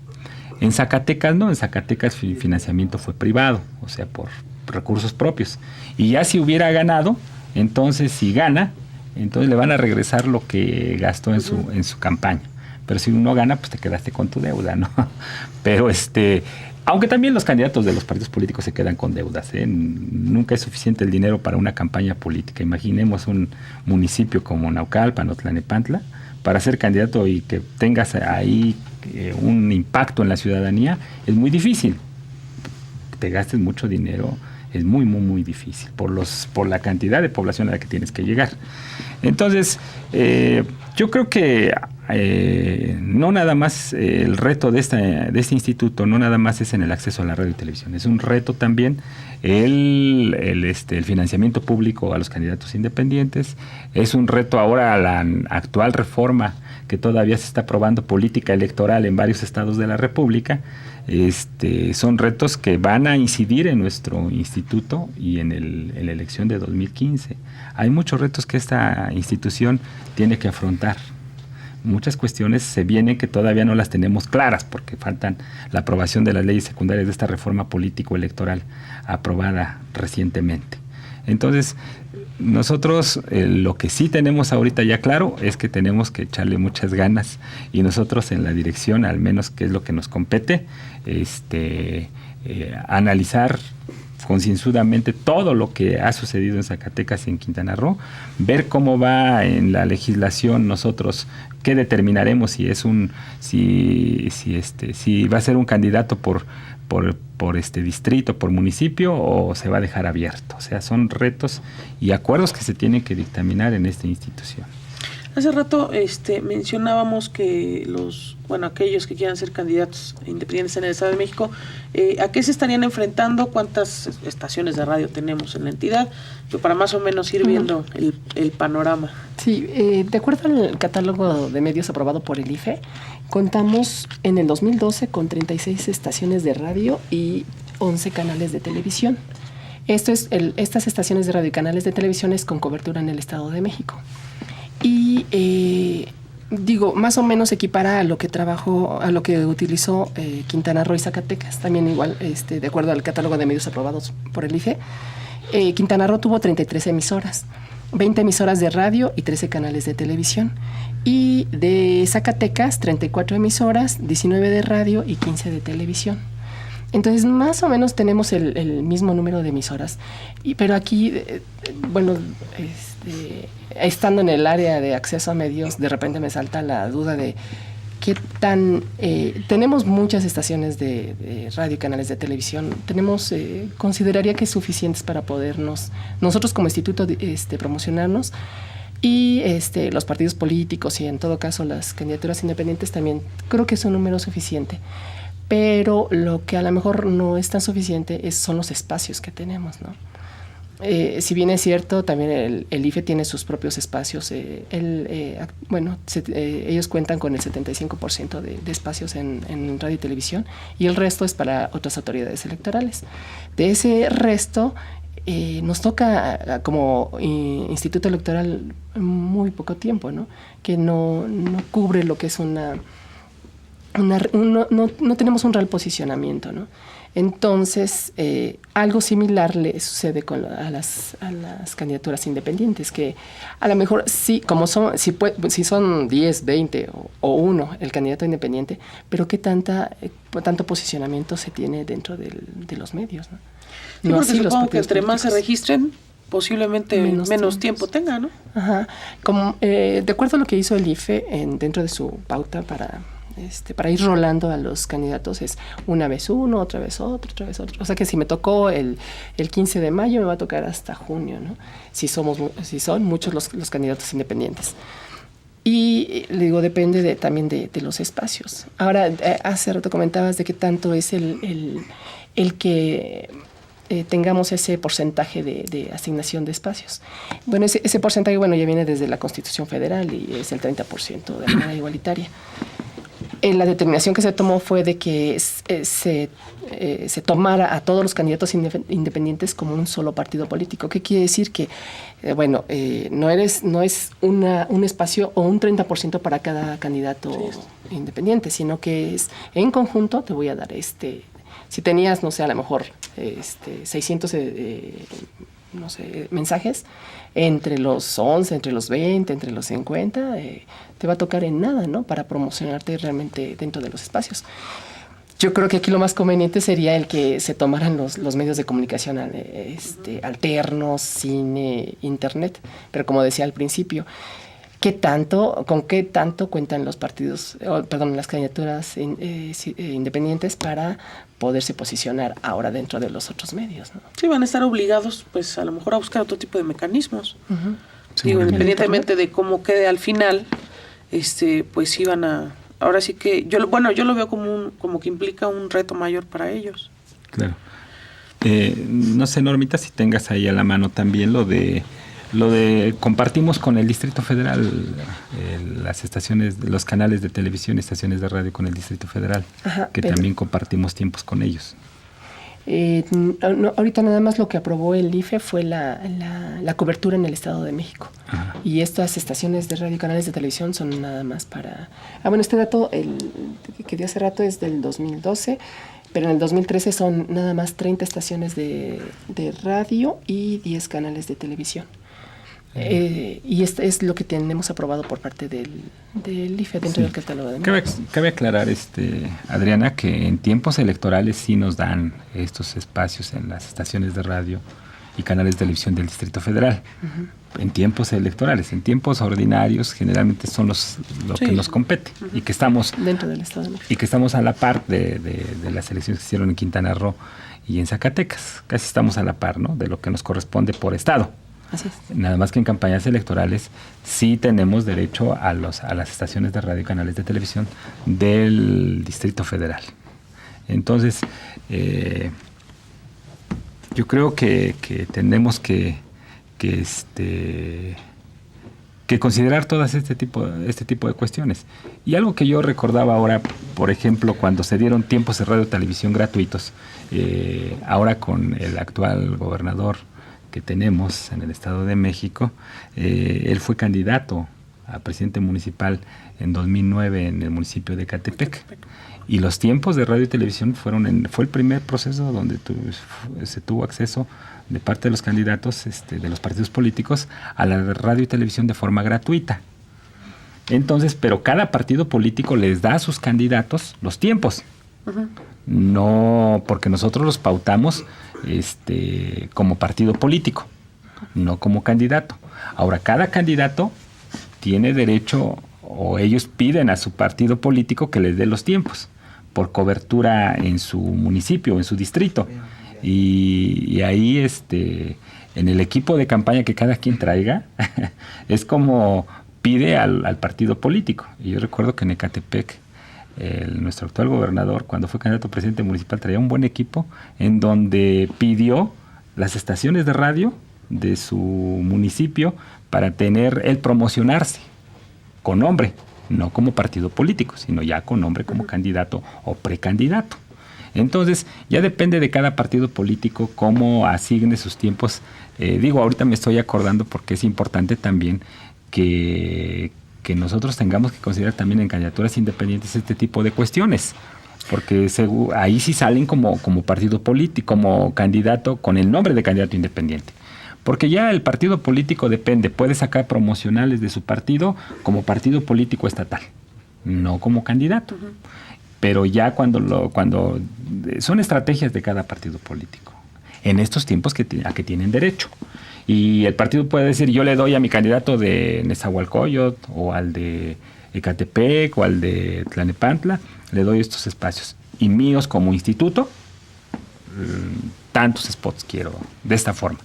En Zacatecas no, en Zacatecas el financiamiento fue privado, o sea, por recursos propios. Y ya si hubiera ganado, entonces si gana, Entonces le van a regresar lo que gastó en su campaña. Pero si uno gana, pues te quedaste con tu deuda, ¿no? Pero aunque también los candidatos de los partidos políticos se quedan con deudas, ¿eh? Nunca es suficiente el dinero para una campaña política. Imaginemos un municipio como Naucalpan o Tlalnepantla, para ser candidato y que tengas ahí un impacto en la ciudadanía, es muy difícil. Te gastes mucho dinero, es muy, muy, muy difícil por la cantidad de población a la que tienes que llegar. Entonces, yo creo que no nada más el reto de este instituto, no nada más es en el acceso a la radio y televisión, es un reto también el financiamiento público a los candidatos independientes, es un reto ahora a la actual reforma que todavía se está aprobando política electoral en varios estados de la República. Son retos que van a incidir en nuestro instituto y en la elección de 2015. Hay muchos retos que esta institución tiene que afrontar. Muchas cuestiones se vienen que todavía no las tenemos claras porque faltan la aprobación de las leyes secundarias de esta reforma político-electoral aprobada recientemente. Entonces, nosotros lo que sí tenemos ahorita ya claro es que tenemos que echarle muchas ganas y nosotros en la dirección, al menos que es lo que nos compete, analizar concienzudamente todo lo que ha sucedido en Zacatecas y en Quintana Roo, ver cómo va en la legislación nosotros, qué determinaremos si va a ser un candidato por distrito, por municipio, o se va a dejar abierto. O sea, son retos y acuerdos que se tienen que dictaminar en esta institución. Hace rato mencionábamos que aquellos que quieran ser candidatos independientes en el Estado de México, ¿a qué se estarían enfrentando? ¿Cuántas estaciones de radio tenemos en la entidad? Para más o menos ir viendo el panorama. Sí, de acuerdo al catálogo de medios aprobado por el IFE, contamos en el 2012 con 36 estaciones de radio y 11 canales de televisión. Estas estaciones de radio y canales de televisión es con cobertura en el Estado de México. Y más o menos equipara a lo que utilizó Quintana Roo y Zacatecas, también igual, de acuerdo al catálogo de medios aprobados por el IFE. Quintana Roo tuvo 33 emisoras, 20 emisoras de radio y 13 canales de televisión. Y de Zacatecas, 34 emisoras, 19 de radio y 15 de televisión. Entonces, más o menos tenemos el mismo número de emisoras. Pero aquí, estando en el área de acceso a medios, de repente me salta la duda de qué tan... tenemos muchas estaciones de radio y canales de televisión. Consideraría que es suficientes para podernos, nosotros como instituto, promocionarnos. Y los partidos políticos y en todo caso las candidaturas independientes también creo que es un número suficiente. Pero lo que a lo mejor no es tan suficiente son los espacios que tenemos, ¿no? Si bien es cierto, también el IFE tiene sus propios espacios. Ellos cuentan con el 75% de espacios en radio y televisión y el resto es para otras autoridades electorales. De ese resto, nos toca como instituto electoral muy poco tiempo, ¿no? Que no cubre lo que es no tenemos un real posicionamiento, ¿no? Entonces, algo similar le sucede a las candidaturas independientes, que a lo mejor sí, si son 10, 20 o 1 el candidato independiente, pero qué tanto posicionamiento se tiene dentro de los medios, ¿no? Sí, porque supongo que entre más se registren, posiblemente menos tiempo tenga, ¿no? Ajá. De acuerdo a lo que hizo el IFE dentro de su pauta para ir rolando a los candidatos, es una vez uno, otra vez otro, otra vez otro. O sea que si me tocó el 15 de mayo, me va a tocar hasta junio, ¿no? Si son muchos los candidatos independientes. Y le digo, depende también de los espacios. Ahora, hace rato comentabas de qué tanto es el que tengamos ese porcentaje de asignación de espacios. Bueno, ese porcentaje ya viene desde la Constitución Federal y es el 30% de manera igualitaria. La determinación que se tomó fue de que se tomara a todos los candidatos independientes como un solo partido político. ¿Qué quiere decir? Que, no es un espacio o un 30% para cada candidato independiente, sino que es en conjunto te voy a dar si tenías, no sé, a lo mejor 600 no sé, mensajes, entre los 11, entre los 20, entre los 50, te va a tocar en nada, ¿no? Para promocionarte realmente dentro de los espacios. Yo creo que aquí lo más conveniente sería el que se tomaran los medios de comunicación alternos, cine, internet. Pero como decía al principio, ¿con qué tanto cuentan los partidos, las candidaturas independientes para poderse posicionar ahora dentro de los otros medios, ¿no? Sí, van a estar obligados, pues a lo mejor a buscar otro tipo de mecanismos. Uh-huh. Digo, independientemente de cómo quede al final, pues iban a... Ahora sí que yo lo veo como que implica un reto mayor para ellos. Claro. No sé, Normita, si tengas ahí a la mano también lo de compartimos con el Distrito Federal las estaciones, los canales de televisión, estaciones de radio con el Distrito Federal, también compartimos tiempos con ellos. No, ahorita nada más lo que aprobó el IFE fue la cobertura en el Estado de México. Ajá. Y estas estaciones de radio y canales de televisión son nada más para... este dato que dio hace rato es del 2012, pero en el 2013 son nada más 30 estaciones de radio y 10 canales de televisión. Y esto es lo que tenemos aprobado por parte del IFE dentro del catálogo de medios. Cabe aclarar, Adriana, que en tiempos electorales sí nos dan estos espacios en las estaciones de radio y canales de televisión del Distrito Federal. Uh-huh. En tiempos electorales, en tiempos ordinarios generalmente son lo que nos compete. Uh-huh. Y que estamos dentro del Estado de México. Y que estamos a la par de las elecciones que se hicieron en Quintana Roo y en Zacatecas. Casi estamos a la par, ¿no?, de lo que nos corresponde por estado. Así es. Nada más que en campañas electorales sí tenemos derecho a las estaciones de radio y canales de televisión del Distrito Federal. Entonces, yo creo que tenemos que considerar todas este tipo de cuestiones. Y algo que yo recordaba ahora, por ejemplo, cuando se dieron tiempos de radio y televisión gratuitos, ahora con el actual gobernador que tenemos en el Estado de México, él fue candidato a presidente municipal en 2009 en el municipio de Ecatepec. Y los tiempos de radio y televisión fue el primer proceso donde se tuvo acceso de parte de los candidatos de los partidos políticos a la radio y televisión de forma gratuita. Entonces, pero cada partido político les da a sus candidatos los tiempos. Uh-huh. No, porque nosotros los pautamos como partido político, no como candidato. Ahora, cada candidato tiene derecho, o ellos piden a su partido político que les dé los tiempos por cobertura en su municipio, en su distrito. Y ahí, en el equipo de campaña que cada quien traiga, es como pide al partido político. Y yo recuerdo que en Ecatepec, nuestro actual gobernador, cuando fue candidato a presidente municipal, traía un buen equipo en donde pidió las estaciones de radio de su municipio para él promocionarse con nombre, no como partido político, sino ya con nombre como candidato o precandidato. Entonces, ya depende de cada partido político cómo asigne sus tiempos. Ahorita me estoy acordando porque es importante también que nosotros tengamos que considerar también en candidaturas independientes este tipo de cuestiones, porque ahí sí salen como partido político, como candidato, con el nombre de candidato independiente. Porque ya el partido político puede sacar promocionales de su partido como partido político estatal, no como candidato. Uh-huh. Pero ya cuando son estrategias de cada partido político, en estos tiempos a que tienen derecho. Y el partido puede decir, yo le doy a mi candidato de Nezahualcóyotl o al de Ecatepec o al de Tlalnepantla, le doy estos espacios. Y míos como instituto, tantos spots quiero, de esta forma.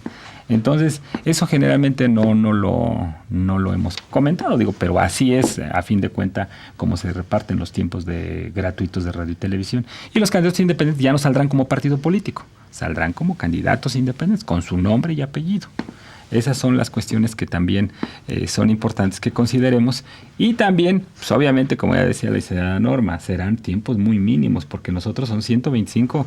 Entonces, eso generalmente no lo hemos comentado, pero así es, a fin de cuentas, cómo se reparten los tiempos gratuitos de radio y televisión. Y los candidatos independientes ya no saldrán como partido político, saldrán como candidatos independientes, con su nombre y apellido. Esas son las cuestiones que también son importantes que consideremos. Y también, pues obviamente, como ya decía la licenciada Norma, serán tiempos muy mínimos, porque nosotros son 125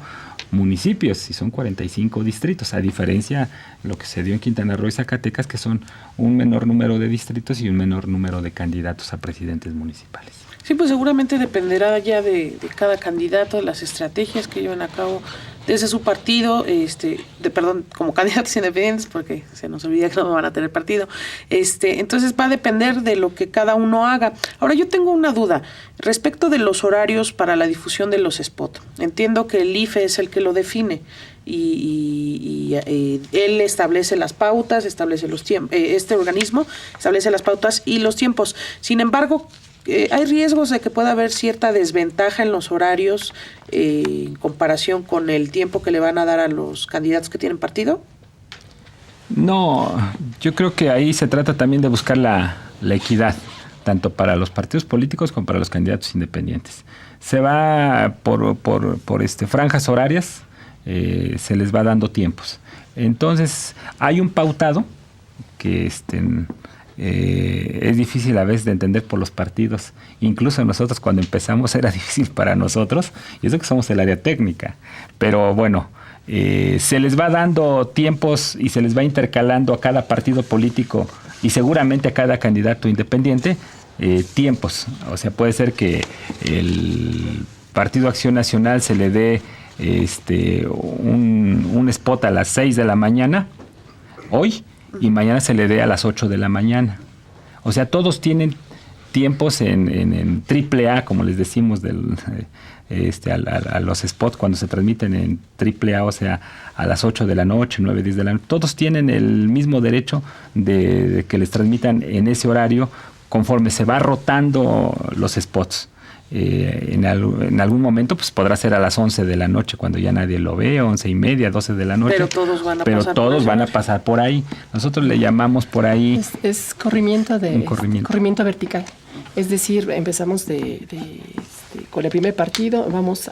municipios y son 45 distritos, a diferencia de lo que se dio en Quintana Roo y Zacatecas, que son un menor número de distritos y un menor número de candidatos a presidentes municipales. Sí, pues seguramente dependerá ya de cada candidato, de las estrategias que lleven a cabo desde su partido, como candidatos independientes, porque se nos olvida que no van a tener partido. Entonces va a depender de lo que cada uno haga. Ahora, yo tengo una duda respecto de los horarios para la difusión de los spots. Entiendo que el IFE es el que lo define y él establece las pautas, establece los tiempos, este organismo establece las pautas y los tiempos. Sin embargo, ¿hay riesgos de que pueda haber cierta desventaja en los horarios en comparación con el tiempo que le van a dar a los candidatos que tienen partido? No, yo creo que ahí se trata también de buscar la equidad, tanto para los partidos políticos como para los candidatos independientes. Se va por franjas horarias, se les va dando tiempos. Entonces, hay un pautado que es difícil a veces de entender por los partidos. Incluso nosotros cuando empezamos era difícil para nosotros, y eso que somos el área técnica. Pero bueno, se les va dando tiempos y se les va intercalando a cada partido político y seguramente a cada candidato independiente tiempos. O sea, puede ser que el Partido Acción Nacional se le dé un spot a las 6 de la mañana hoy, y mañana se le dé a las 8 de la mañana. O sea, todos tienen tiempos en AAA, como les decimos, a los spots cuando se transmiten en AAA, o sea, a las 8 de la noche, 9, 10 de la noche. Todos tienen el mismo derecho de que les transmitan en ese horario conforme se va rotando los spots. En algún momento pues podrá ser a las 11 de la noche cuando ya nadie lo ve, 11:30, 12 de la noche. Pero todos van a pasar por ahí. Nosotros le llamamos por ahí... Es corrimiento vertical. Es decir, empezamos con el primer partido, vamos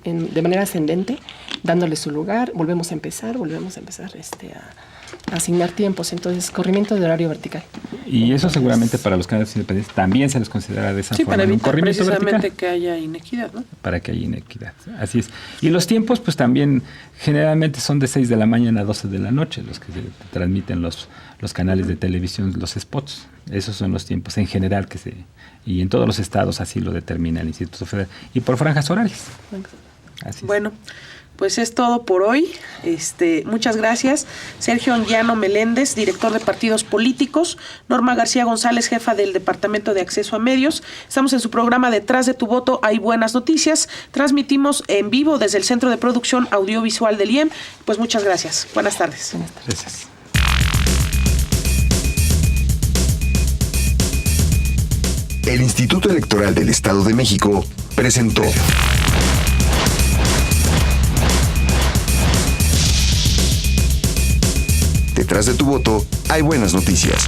de manera ascendente, dándole su lugar, volvemos a empezar a asignar tiempos. Entonces, corrimiento de horario vertical. Y eso seguramente para los candidatos independientes también se les considera de esa forma. Para evitar precisamente vertical, que haya inequidad, ¿no? Para que haya inequidad, así es. Y los tiempos, pues también generalmente son de 6 de la mañana a 12 de la noche los que se transmiten los canales de televisión, los spots. Esos son los tiempos en general y en todos los estados así lo determina el Instituto Federal. Y por franjas horarias. Así es. Bueno, pues es todo por hoy. Muchas gracias. Sergio Anguiano Meléndez, director de partidos políticos. Norma García González, jefa del Departamento de Acceso a Medios. Estamos en su programa Detrás de tu voto hay buenas noticias. Transmitimos en vivo desde el Centro de Producción Audiovisual del IEM. Pues muchas gracias. Buenas tardes. Gracias. El Instituto Electoral del Estado de México presentó Detrás de tu voto hay buenas noticias.